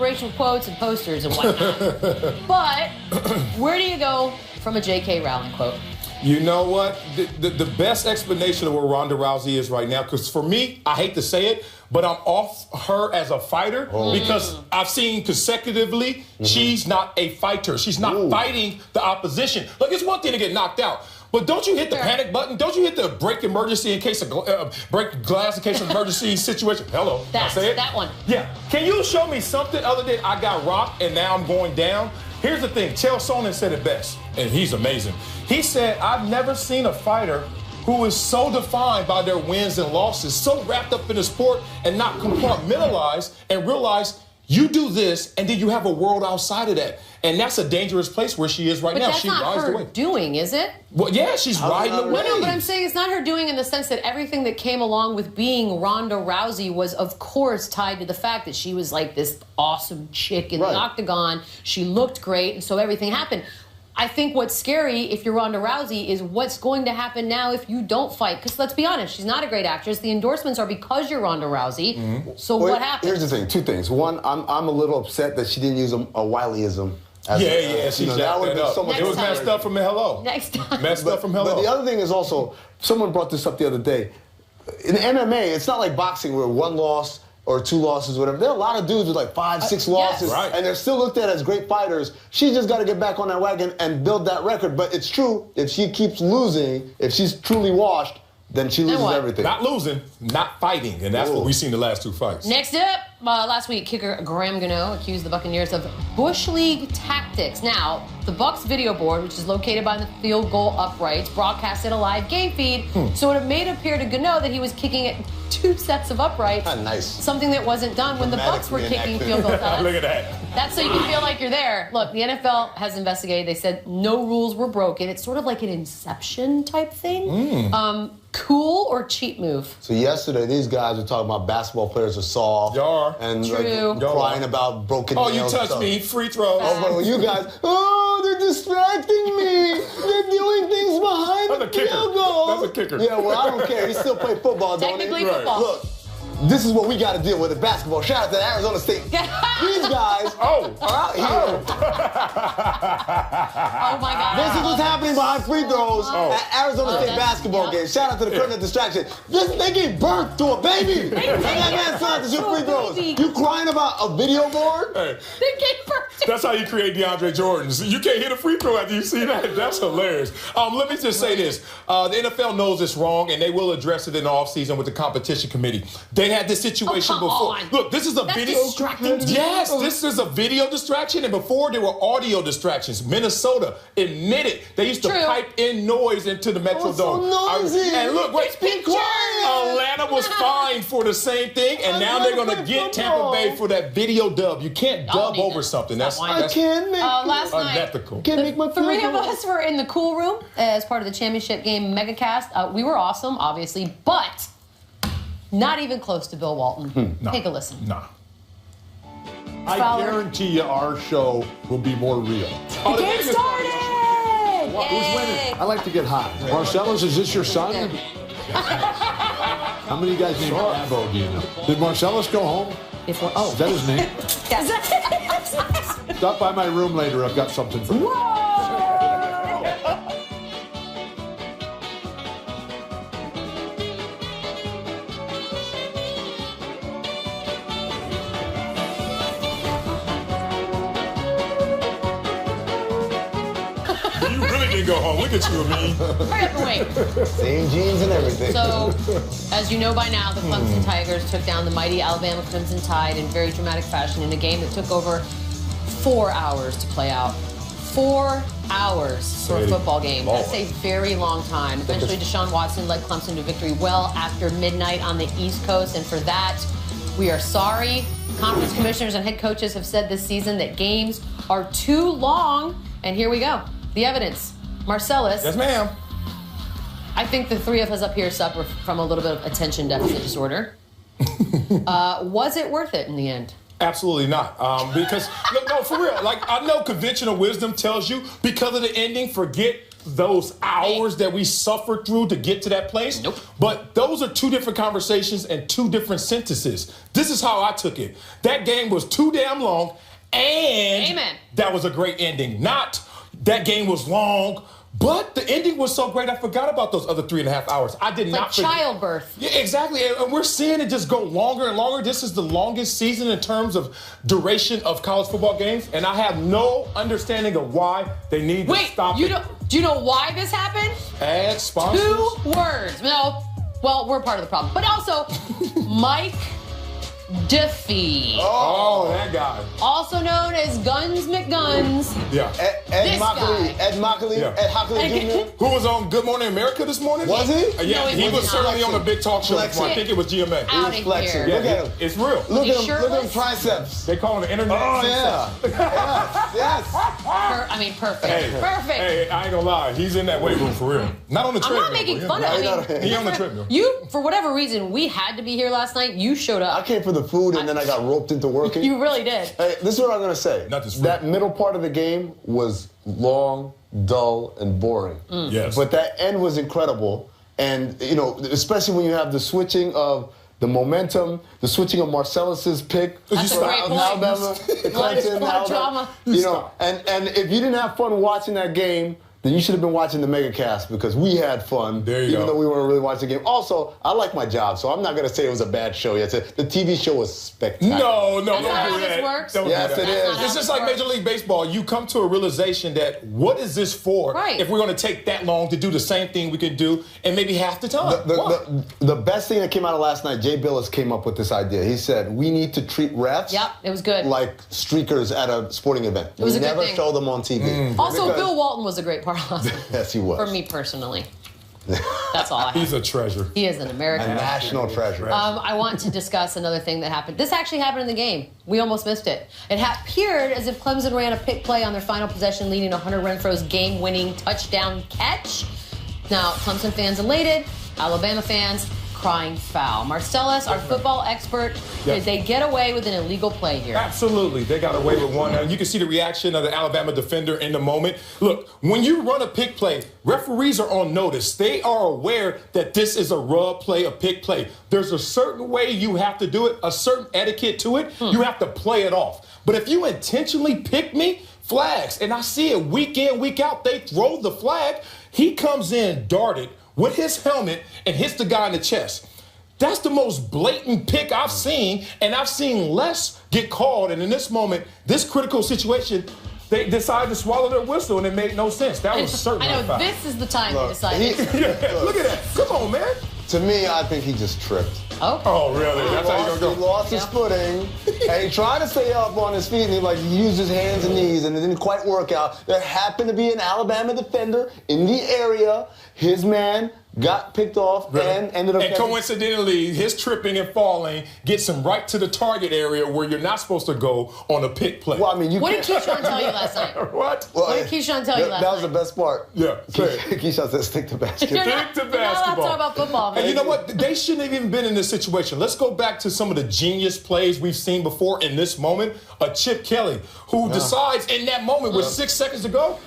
racial quotes and posters and whatnot. But where do you go from a J.K. Rowling quote? You know what? The best explanation of where Ronda Rousey is right now, because for me, I hate to say it, but I'm off her as a fighter because I've seen consecutively she's not a fighter. She's not fighting the opposition. Look, it's one thing to get knocked out. But don't you hit the panic button? Don't you hit the break emergency in case of break glass in case of emergency situation? Hello, I say it. That one. Yeah. Can you show me something other than I got rocked and now I'm going down? Here's the thing. Chael Sonnen said it best, and he's amazing. He said, "I've never seen a fighter who is so defined by their wins and losses, so wrapped up in the sport and not compartmentalize and realize you do this and then you have a world outside of that." And that's a dangerous place where she is right now. But that's not her doing, is it? Well, yeah, she's riding the wave. No, but I'm saying it's not her doing in the sense that everything that came along with being Ronda Rousey was, of course, tied to the fact that she was like this awesome chick in the octagon. She looked great, and so everything happened. I think what's scary if you're Ronda Rousey is what's going to happen now if you don't fight. Because let's be honest, she's not a great actress. The endorsements are because you're Ronda Rousey. So what happens? Here's the thing, two things. One, I'm a little upset that she didn't use a Wileyism. She that would have been so much. It was messed up from Hello. Next time. Messed up from Hello. But the other thing is also, someone brought this up the other day. In MMA, it's not like boxing where one loss or two losses, whatever. There are a lot of dudes with like 5, 6 losses, and they're still looked at as great fighters. She's just got to get back on that wagon and build that record. But it's true, if she keeps losing, if she's truly washed, then she loses everything. Not losing, not fighting, and that's what we've seen the last 2 fights. Next up, last week, kicker Graham Gano accused the Buccaneers of Bush League tactics. Now, the Bucs video board, which is located by the field goal uprights, broadcasted a live game feed, so it made appear to Gano that he was kicking at 2 sets of uprights. Nice. Something that wasn't done when the Bucs were kicking field goal pellets. Look at that. That's so you can feel like you're there. Look, the NFL has investigated. They said no rules were broken. It's sort of like an Inception type thing. Cool or cheap move? So yesterday, these guys were talking about basketball players are soft and like, crying about broken nails. Oh, you touched me. Free throws. Well, you guys, they're distracting me. They're doing things behind the field goal. That's a kicker. Yeah, well, I don't care. He still play football, don't he? Technically football. Look, this is what we got to deal with at basketball. Shout out to Arizona State. These guys are out here. Oh, my God. This is what's happening behind free throws at Arizona State basketball games. Shout out to the curtain of distraction. They gave birth to a baby. And that man still has to shoot free throws. You crying about a video board? They gave birth to That's how you create DeAndre Jordans. You can't hit a free throw after you see that. That's hilarious. Let me just say this. The NFL knows it's wrong, and they will address it in the offseason with the competition committee. They had this situation before. Look, this is a video. Distracting. Yes, this is a video distraction, and before there were audio distractions. Minnesota admitted they used to pipe in noise into the Metrodome. So noisy. And look, wait, be quiet. Atlanta was fined for the same thing, and now they're going to get Tampa Bay for that video dub. You can't dub over something. That's last unethical. Can't make my 3 of us were in the cool room as part of the championship game megacast. We were awesome, obviously, but not even close to Bill Walton. Take a listen. Nah. I guarantee you our show will be more real. The game started! Who's winning? I like to get hot. Marcellus, is this your son? How many of you guys named Rambo, do you know? Did Marcellus go home? Is that his name? Yes. Stop by my room later. I've got something for you. You really didn't go home. Look at you, Amin. Hurry up and wait. Same jeans and everything. So, as you know by now, the Clemson Tigers took down the mighty Alabama Crimson Tide in very dramatic fashion in a game that took over 4 hours to play out. 4 hours for a football game. That's a very long time. Eventually, Deshaun Watson led Clemson to victory well after midnight on the East Coast, and for that, we are sorry. Conference commissioners and head coaches have said this season that games are too long, and here we go. The evidence. Marcellus. Yes, ma'am. I think the 3 of us up here suffer from a little bit of attention deficit disorder. Was it worth it in the end? Absolutely not. Because, no, for real. Like, I know conventional wisdom tells you because of the ending, forget those hours that we suffered through to get to that place. Nope. But those are two different conversations and two different sentences. This is how I took it. That game was too damn long, and Amen. That was a great ending. Not that game was long, but the ending was so great I forgot about those other 3.5 hours. I did not forget. Childbirth. Yeah, exactly. And we're seeing it just go longer and longer. This is the longest season in terms of duration of college football games, and I have no understanding of why they need to stop it. Do you know why this happened? Ad sponsors? 2 words. No, well, we're part of the problem. But also, Mike Duffy. Oh, that guy. Also known as Guns McGuns. Yeah. Ed Mockley, Yeah. Ed Hockley Jr. Who was on Good Morning America this morning? Was he? Yeah, No, he was not. certainly on a big talk show before. I think it was GMA. Out of flexing. here. Look at him. It's real. Look at him shirtless? triceps. They call him the internet. Oh, yeah. Yes. Perfect. Hey, Perfect. Hey, I ain't gonna lie. He's in that weight room for real. Not on the I'm treadmill. not making but fun of He on the treadmill. You, for whatever reason, we had to be here last night. You showed I up. came for the food, and then I got roped into working. You really did. Hey, this is what I'm going to say. Not this food. That middle part of the game was long, dull, and boring. Yes. But that end was incredible. And, you know, especially when you have the switching of the momentum, the switching of Marcellus's pick. That's a great point. Alabama, Clemson, A lot of drama. You know, and if you didn't have fun watching that game, then you should have been watching the megacast because we had fun, There you even go. though we weren't really watching the game. Also, I like my job, so I'm not going to say it was a bad show yet. The TV show was spectacular. No, That's don't not do how this that. works. Don't do Yes, that. it is. That's It's not just how like this Major works. League Baseball. You come to a realization that what is this for Right. if we're going to take that long to do the same thing we could do in maybe half the time? The best thing that came out of last night, Jay Billis came up with this idea. He said, we need to treat refs Yep, it was good. like streakers at a sporting event. It was we a good never thing. show them on TV. Also, Because- Bill Walton was a great part of last night. Yes, he was. For me personally. That's all I have. He's a treasure. He is an A American. national treasure. I want to discuss another thing that happened. This actually happened in the game. We almost missed it. It appeared as if Clemson ran a pick play on their final possession, leading to Hunter Renfro's game-winning touchdown catch. Now, Clemson fans elated, Alabama fans crying foul. Marcellus, our football expert, did they get away with an illegal play here? Absolutely. They got away with one. You can see the reaction of the Alabama defender in the moment. Look, when you run a pick play, referees are on notice. They are aware that this is a rub play, a pick play. There's a certain way you have to do it, a certain etiquette to it. You have to play it off. But if you intentionally pick me, flags, and I see it week in, week out, they throw the flag. He comes in darted with his helmet and hits the guy in the chest. That's the most blatant pick I've seen, and I've seen less get called. And in this moment, this critical situation, they decided to swallow their whistle, and it made no sense. That was certainly I a know, foul. this is the time to Look, decide. Look at that. Come on, man. To me, I think he just tripped. Oh, really? That's how you're He going to go. lost his footing, and he tried to stay up on his feet, and he used his hands and knees, and it didn't quite work out. There happened to be an Alabama defender in the area. His man got picked off and ended up. And coincidentally, his tripping and falling gets him right to the target area where you're not supposed to go on a pick play. Well, I mean, What did Keyshawn tell you last night? What? What did Keyshawn tell you last That was night? the best part. Yeah, say it. Keyshawn said, "Stick to basket." You're Stick not, to you're not allowed to basketball. talk about football, man. And you know what? They shouldn't have even been in this situation. Let's go back to some of the genius plays we've seen before in this moment. A Chip Kelly who decides in that moment with 6 seconds to go,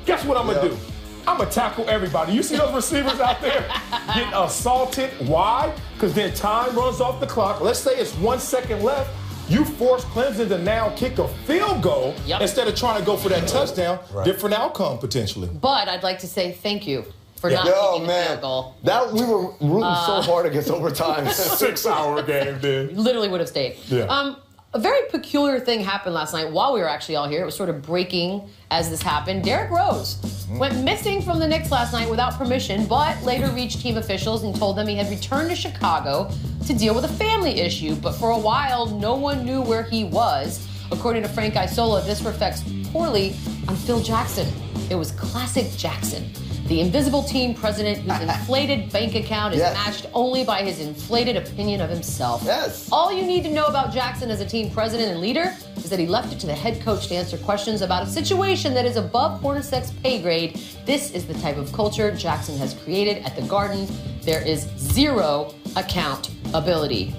guess what I'm going to do? I'm going to tackle everybody. You see those receivers out there getting assaulted? Why? Because then time runs off the clock. Let's say it's 1 second left. You force Clemson to now kick a field goal instead of trying to go for that touchdown. Different outcome potentially. But I'd like to say thank you for not Yo, kicking a man, field goal. that we were rooting so hard against overtime. 6 hour game, dude. Literally would have stayed. Yeah. A very peculiar thing happened last night while we were actually all here. It was sort of breaking as this happened. Derrick Rose went missing from the Knicks last night without permission, but later reached team officials and told them he had returned to Chicago to deal with a family issue. But for a while, no one knew where he was. According to Frank Isola, this reflects poorly on Phil Jackson. It was classic Jackson. The invisible team president whose inflated bank account is matched only by his inflated opinion of himself. Yes. All you need to know about Jackson as a team president and leader is that he left it to the head coach to answer questions about a situation that is above Hornacek's pay grade. This is the type of culture Jackson has created at the Garden. There is zero accountability.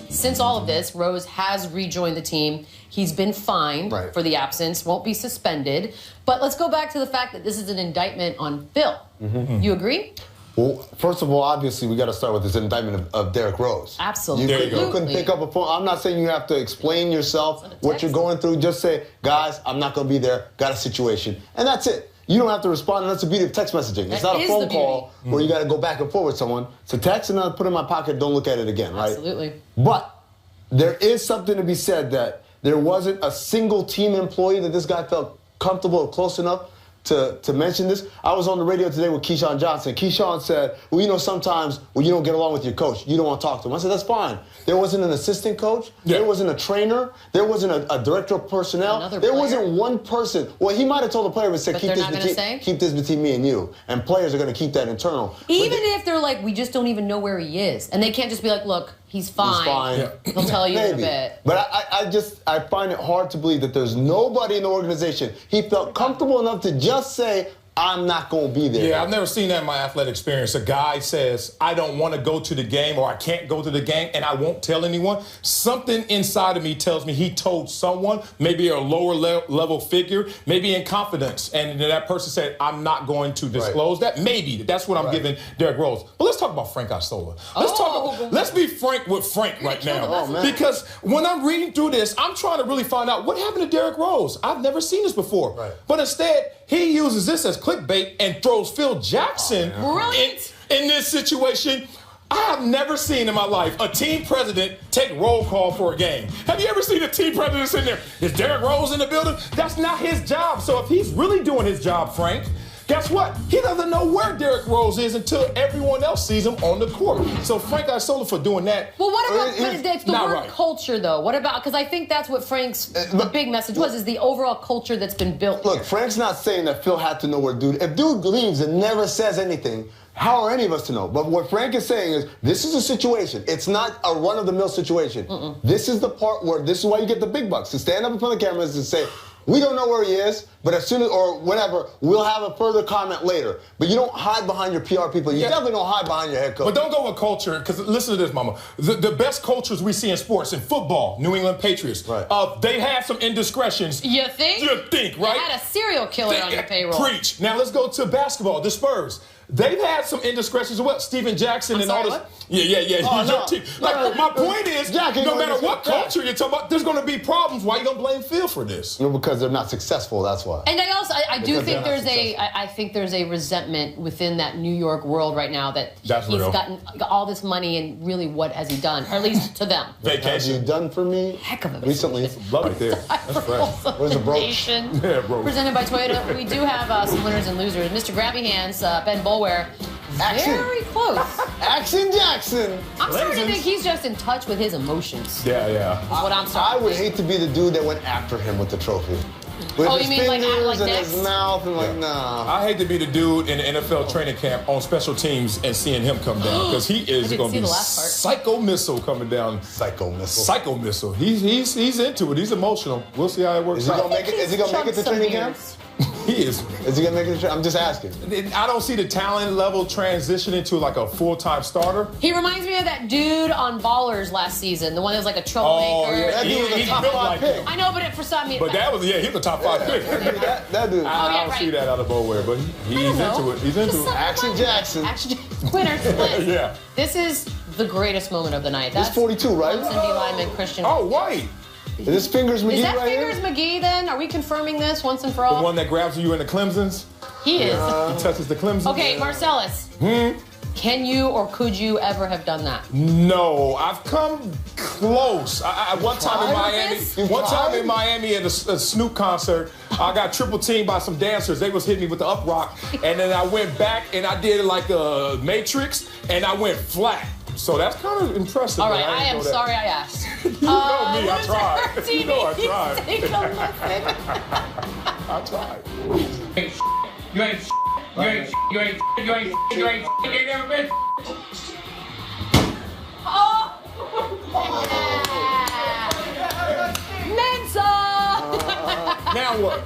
Since all of this, Rose has rejoined the team. He's been fined for the absence, won't be suspended. But let's go back to the fact that this is an indictment on Phil. You agree? Well, first of all, obviously, we got to start with this indictment of Derrick Rose. Absolutely. You couldn't pick up a phone. I'm not saying you have to explain yourself, what you're going through. Just say, guys, I'm not going to be there. Got a situation. And that's it. You don't have to respond, and that's the beauty of text messaging. It's not a phone call where you got to go back and forth with someone. It's a text and I'll put it in my pocket, don't look at it again, right? Absolutely. But there is something to be said that there wasn't a single team employee that this guy felt comfortable or close enough to mention this. I was on the radio today with Keyshawn Johnson. Keyshawn said, well, you know, sometimes when you don't get along with your coach, you don't want to talk to him. I said, that's fine. There wasn't an assistant coach. Yeah. There wasn't a trainer. There wasn't a director of personnel. There wasn't one person. Well, he might have told the player, but said, keep this between me and you. And players are going to keep that internal. Even if they're like, we just don't even know where he is. And they can't just be like, look, he's fine. He's fine. Yeah. He'll tell you in a bit. But I find it hard to believe that there's nobody in the organization. He felt comfortable enough to just say, I'm not going to be there. Yeah, I've never seen that in my athletic experience. A guy says, I don't want to go to the game or I can't go to the game and I won't tell anyone. Something inside of me tells me he told someone, maybe a lower level figure, maybe in confidence. And that person said, I'm not going to disclose that. Maybe. That's what I'm giving Derrick Rose. But let's talk about Frank Isola. Let's be frank with Frank right now. Because when I'm reading through this, I'm trying to really find out what happened to Derrick Rose. I've never seen this before. But instead, he uses this as clickbait and throws Phil Jackson in this situation. I have never seen in my life a team president take roll call for a game. Have you ever seen a team president sitting there? Is Derrick Rose in the building? That's not his job. So if he's really doing his job, Frank, guess what? He doesn't know where Derrick Rose is until everyone else sees him on the court. So Frank Isola for doing that. Well, what about the word culture, though? What about, because I think that's what Frank's the big message was, is the overall culture that's been built. Look, Frank's not saying that Phil had to know where dude. If dude leaves and never says anything, how are any of us to know? But what Frank is saying is, this is a situation. It's not a run-of-the-mill situation. This is the part where, this is why you get the big bucks, to stand up in front of cameras and say, we don't know where he is, but as soon as, or whatever, we'll have a further comment later. But you don't hide behind your PR people. You definitely don't hide behind your head coach. But don't go with culture, because listen to this, mama. The best cultures we see in sports, in football, New England Patriots, they have some indiscretions. You think? You think, right? They had a serial killer on your payroll. Preach. Now let's go to basketball, the Spurs. They've had some indiscretions as well. Steven Jackson and all this. Yeah. He's your team. Like, my point is, no matter what culture you're talking about, there's going to be problems. Why are you going to blame Phil for this? No, because they're not successful, that's why. And I do think there's a resentment within that New York world right now that he's gotten all this money, and really what has he done? Or at least to them. Vacation. Has you done for me? Heck of a recently. Love it there. That's right. Where's the brooch? Yeah, brooch. Presented by Toyota. We do have some winners and losers. Mr. Grabby Hands, Ben Boulware. Very close. Action Jackson. I'm starting to think he's just in touch with his emotions. Yeah. What I'm starting I would hate to be the dude that went after him with the trophy. With his fingers and his mouth and nah. I hate to be the dude in the NFL training camp on special teams and seeing him come down, because he is going to be psycho missile coming down. Psycho missile. He's into it. He's emotional. We'll see how it works out. Is he gonna make it to training camp? He is. Is he gonna make it? I'm just asking. I don't see the talent level transitioning to like a full-time starter. He reminds me of that dude on Ballers last season, the one that was like a troublemaker. Oh yeah, that dude was a top 5 pick. I know, but for some reason. But that was he was a top 5 pick. That dude. I don't see that out of Boulware, but he's into it. He's into it. Action Jackson. Winner. Yeah. This is the greatest moment of the night. That's 42, right? Clemson D lineman Christian. Oh, white. Is this Fingers McGee right here? Is that Fingers McGee then? Are we confirming this once and for all? The one that grabs you in the Clemsons? He is. He touches the Clemsons. Okay, Marcellus. Can you or could you ever have done that? No, I've come close. One time in Miami at a Snoop concert, I got triple teamed by some dancers. They was hitting me with the up rock, and then I went back and I did like a Matrix, and I went flat. So that's kind of impressive. All right, I am sorry I asked. You know me, I tried. You know I tried. Take a listen. I tried. You never been. Oh! Yeah. Mensa! Now what?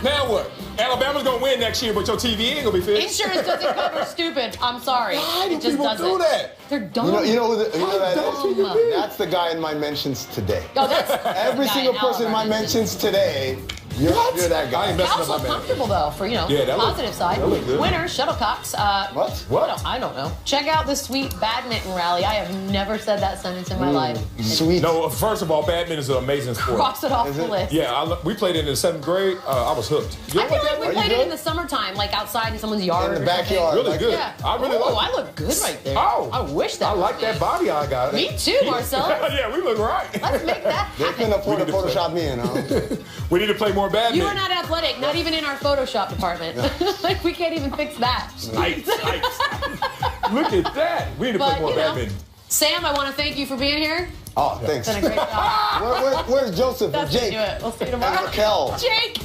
Now what? Alabama's gonna win next year, but your TV ain't gonna be fixed. Insurance doesn't cover stupid. I'm sorry. Why do it just people doesn't. do that? They're dumb. You know that dumb. is? That's the guy in my mentions today. Oh, that's Every single person in my mentions today. You're that guy. I ain't messing Cal's up look my comfortable though, for that positive side. That look good. Winner, shuttlecocks. What? I don't know. Check out the sweet badminton rally. I have never said that sentence in my life. Sweet. No, first of all, badminton is an amazing sport. Cross it off the list. Yeah, we played it in the 7th grade. I was hooked. I feel like we played it in the summertime, like outside in someone's yard. In the backyard. Really good. Yeah. I really like it. I look good right there. Oh. I wish that. I like that body I got. Me too, Marcel. Yeah, we look right. Let's make that They happen. couldn't afford to Photoshop me in, huh? We need to play more badminton. You are not athletic, not even in our Photoshop department. Like, we can't even fix that. Nice. Look at that. We need to play more badminton. Sam, I want to thank you for being here. Oh, thanks. It's been a great job. Where's Joseph and That's Jake? Do it. We'll see you tomorrow. And Raquel. Jake.